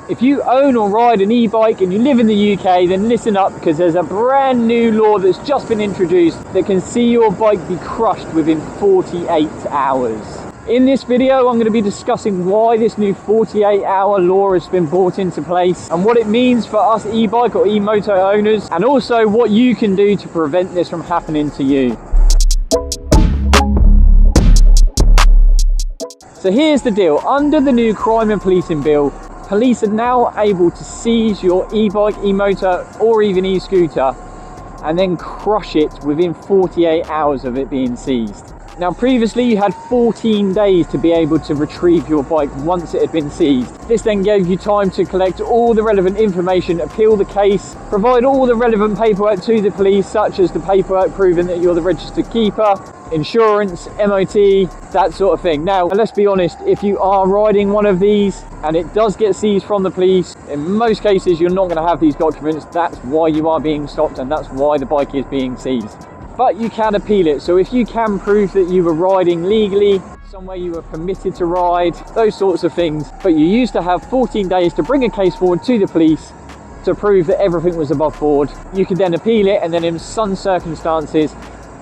If you own or ride an e-bike and you live in the UK, then listen up, because there's a brand new law that's just been introduced that can see your bike be crushed within 48 hours. In this video, I'm going to be discussing why this new 48-hour law has been brought into place and what it means for us e-bike or e-moto owners, and also what you can do to prevent this from happening to you. So here's the deal. Under the new crime and policing bill, police are now able to seize your e-bike, e-motor or even e-scooter and then crush it within 48 hours of it being seized. Now previously you had 14 days to be able to retrieve your bike once it had been seized. This then gave you time to collect all the relevant information, appeal the case, provide all the relevant paperwork to the police, such as the paperwork proving that you're the registered keeper, insurance, MOT, that sort of thing. Now let's be honest, if you are riding one of these and it does get seized from the police, in most cases you're not going to have these documents. That's why you are being stopped and that's why the bike is being seized. But you can appeal it. So if you can prove that you were riding legally, somewhere you were permitted to ride, those sorts of things, but you used to have 14 days to bring a case forward to the police to prove that everything was above board, you could then appeal it and then in some circumstances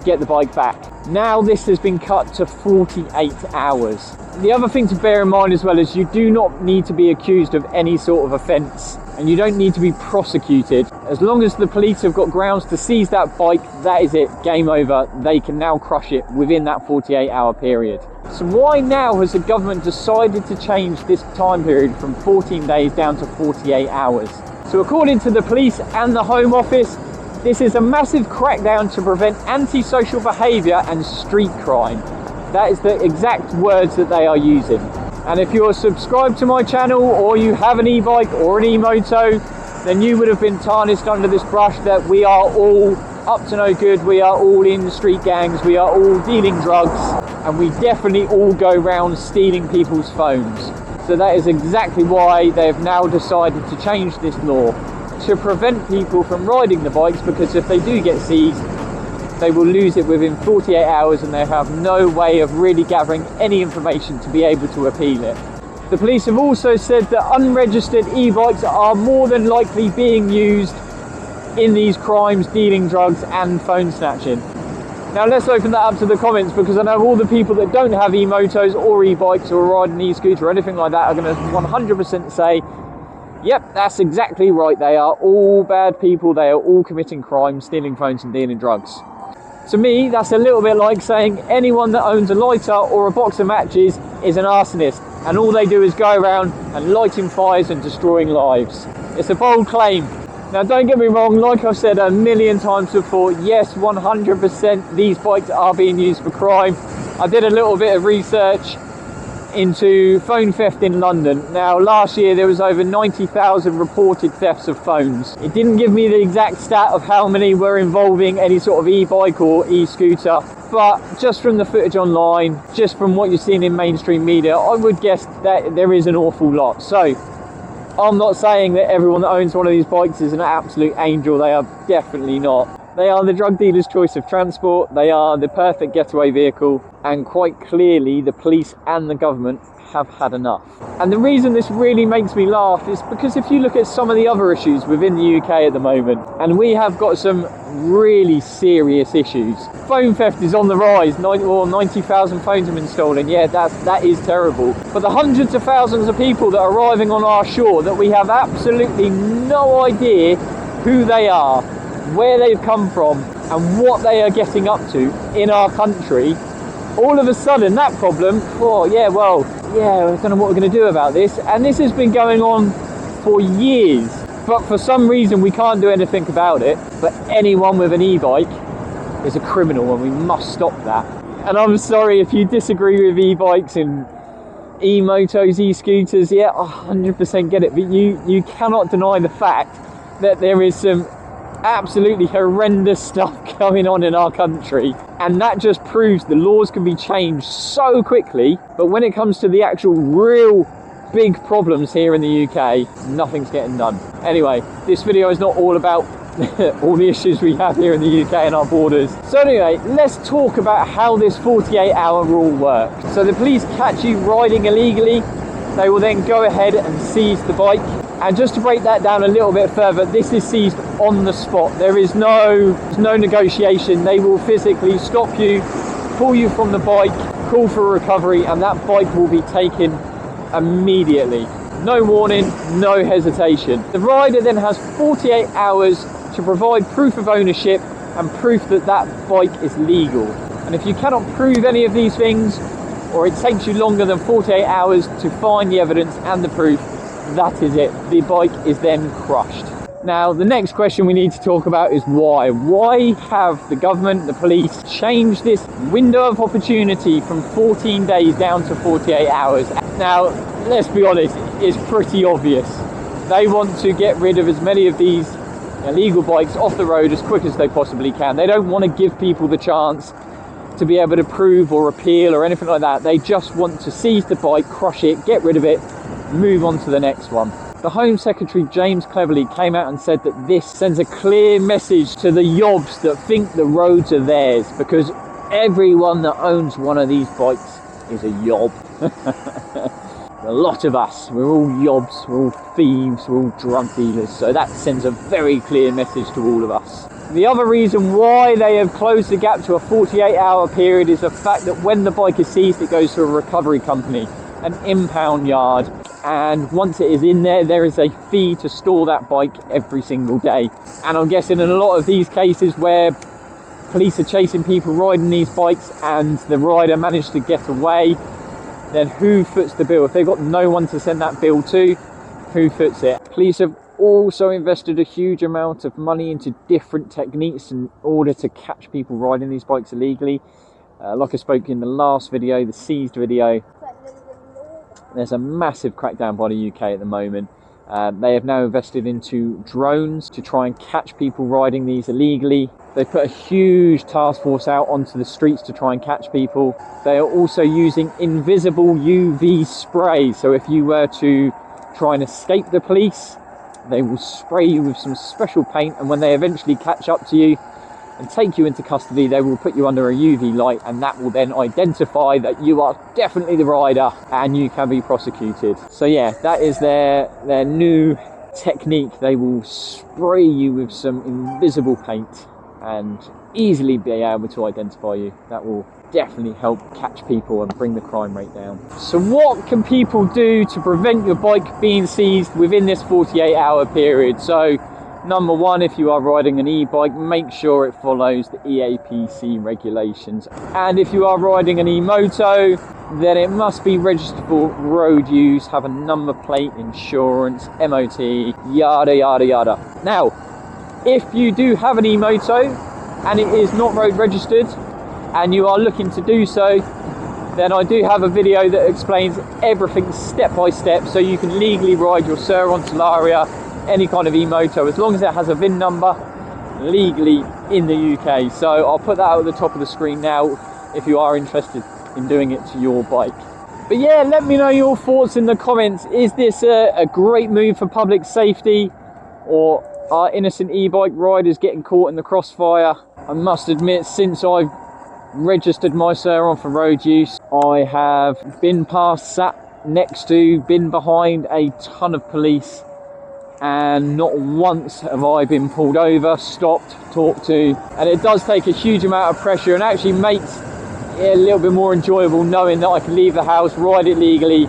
get the bike back. Now this has been cut to 48 hours. The other thing to bear in mind as well is you do not need to be accused of any sort of offence and you don't need to be prosecuted. As long as the police have got grounds to seize that bike, that is it, game over. They can now crush it within that 48-hour period. So why now has the government decided to change this time period from 14 days down to 48 hours? So according to the police and the Home Office, this is a massive crackdown to prevent antisocial behaviour and street crime. That is the exact words that they are using. And if you're subscribed to my channel or you have an e-bike or an e-moto, then you would have been tarnished under this brush that we are all up to no good, we are all in street gangs, we are all dealing drugs, and we definitely all go around stealing people's phones. So that is exactly why they've now decided to change this law, to prevent people from riding the bikes, because if they do get seized, they will lose it within 48 hours and they have no way of really gathering any information to be able to appeal it. The police have also said that unregistered e-bikes are more than likely being used in these crimes, dealing drugs and phone snatching. Now let's open that up to the comments, because I know all the people that don't have e-motos or e-bikes or ride an e-scooter or anything like that are going to 100% say, yep, that's exactly right, they are all bad people, they are all committing crimes, stealing phones and dealing drugs. To me, that's a little bit like saying anyone that owns a lighter or a box of matches is an arsonist, and all they do is go around and lighting fires and destroying lives. It's a bold claim. Now don't get me wrong, like I've said a million times before, yes, 100% these bikes are being used for crime. I did a little bit of research into phone theft in London. Now last year there was over 90,000 reported thefts of phones. It didn't give me the exact stat of how many were involving any sort of e-bike or e-scooter, but just from the footage online, just from what you're seeing in mainstream media, I would guess that there is an awful lot. So I'm not saying that everyone that owns one of these bikes is an absolute angel. They are definitely not. They are the drug dealer's choice of transport, they are the perfect getaway vehicle, and quite clearly the police and the government have had enough. And the reason this really makes me laugh is because if you look at some of the other issues within the UK at the moment, and we have got some really serious issues. Phone theft is on the rise, 90,000 phones have been stolen, yeah, that is terrible. But the hundreds of thousands of people that are arriving on our shore that we have absolutely no idea who they are, where they've come from and what they are getting up to in our country, all of a sudden that problem, I don't know what we're going to do about this. And this has been going on for years, but for some reason we can't do anything about it. But anyone with an e-bike is a criminal and we must stop that. And I'm sorry if you disagree with e-bikes and e-motos, e-scooters, yeah, 100% get it, but you cannot deny the fact that there is some absolutely horrendous stuff going on in our country, and that just proves the laws can be changed so quickly, but when it comes to the actual real big problems here in the UK, nothing's getting done. Anyway, this video is not all about all the issues we have here in the UK and our borders. So anyway, let's talk about how this 48-hour rule works. So the police catch you riding illegally, they will then go ahead and seize the bike, And just to break that down a little bit further, this is seized on the spot. There is no negotiation. They will physically stop you, pull you from the bike, call for recovery, and that bike will be taken immediately. No warning, no hesitation. The rider then has 48 hours to provide proof of ownership and proof that that bike is legal. And if you cannot prove any of these things, or it takes you longer than 48 hours to find the evidence and the proof, that is it. The bike is then crushed. Now, the next question we need to talk about is why. Why have the government, the police, changed this window of opportunity from 14 days down to 48 hours? Now, let's be honest, it's pretty obvious. They want to get rid of as many of these illegal bikes off the road as quick as they possibly can. They don't want to give people the chance to be able to prove or appeal or anything like that. They just want to seize the bike, crush it, get rid of it, move on to the next one. The Home Secretary James Cleverly came out and said that this sends a clear message to the yobs that think the roads are theirs, because everyone that owns one of these bikes is a yob. A lot of us, we're all yobs, we're all thieves, we're all drug dealers, so that sends a very clear message to all of us. The other reason why they have closed the gap to a 48-hour period is the fact that when the bike is seized, it goes to a recovery company, an impound yard, and once it is in there, there is a fee to store that bike every single day. And I'm guessing in a lot of these cases where police are chasing people riding these bikes and the rider managed to get away, then who foots the bill? If they've got no one to send that bill to, who foots it? Police have also invested a huge amount of money into different techniques in order to catch people riding these bikes illegally. Like I spoke in the last video, the seized video, there's a massive crackdown by the UK at the moment. They have now invested into drones to try and catch people riding these illegally. They put a huge task force out onto the streets to try and catch people. They are also using invisible UV spray. So if you were to try and escape the police, they will spray you with some special paint, and when they eventually catch up to you and take you into custody, they will put you under a UV light, and that will then identify that you are definitely the rider and you can be prosecuted. So yeah, that is their new technique. They will spray you with some invisible paint and easily be able to identify you. That will definitely help catch people and bring the crime rate down. So what can people do to prevent your bike being seized within this 48-hour period? So number one, if you are riding an e-bike, make sure it follows the EAPC regulations. And if you are riding an e-moto, then it must be registered for road use, have a number plate, insurance, MOT, yada yada yada. Now, if you do have an e-moto and it is not road registered and you are looking to do so, then I do have a video that explains everything step by step, so you can legally ride your Surron, Talaria, any kind of e-moto, as long as it has a VIN number, legally in the UK. So I'll put that out at the top of the screen now if you are interested in doing it to your bike. But yeah, let me know your thoughts in the comments. Is this a great move for public safety, or are innocent e-bike riders getting caught in the crossfire? I must admit, since I've registered my Surron for road use, I have been past, sat next to, been behind a ton of police, and not once have I been pulled over, stopped, talked to. And it does take a huge amount of pressure and actually makes it a little bit more enjoyable knowing that I can leave the house, ride it legally,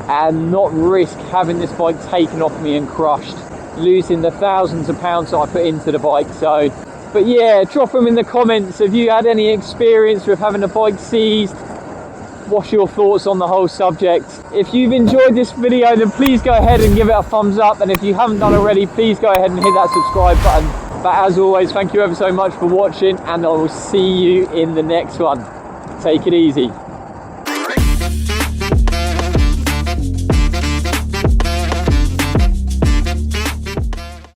and not risk having this bike taken off me and crushed, losing the thousands of pounds that I put into the bike. So, but yeah, drop them in the comments. Have you had any experience with having a bike seized? What's your thoughts on the whole subject? If you've enjoyed this video, then please go ahead and give it a thumbs up, and if you haven't done already, please go ahead and hit that subscribe button. But as always, thank you ever so much for watching, and I will see you in the next one. Take it easy.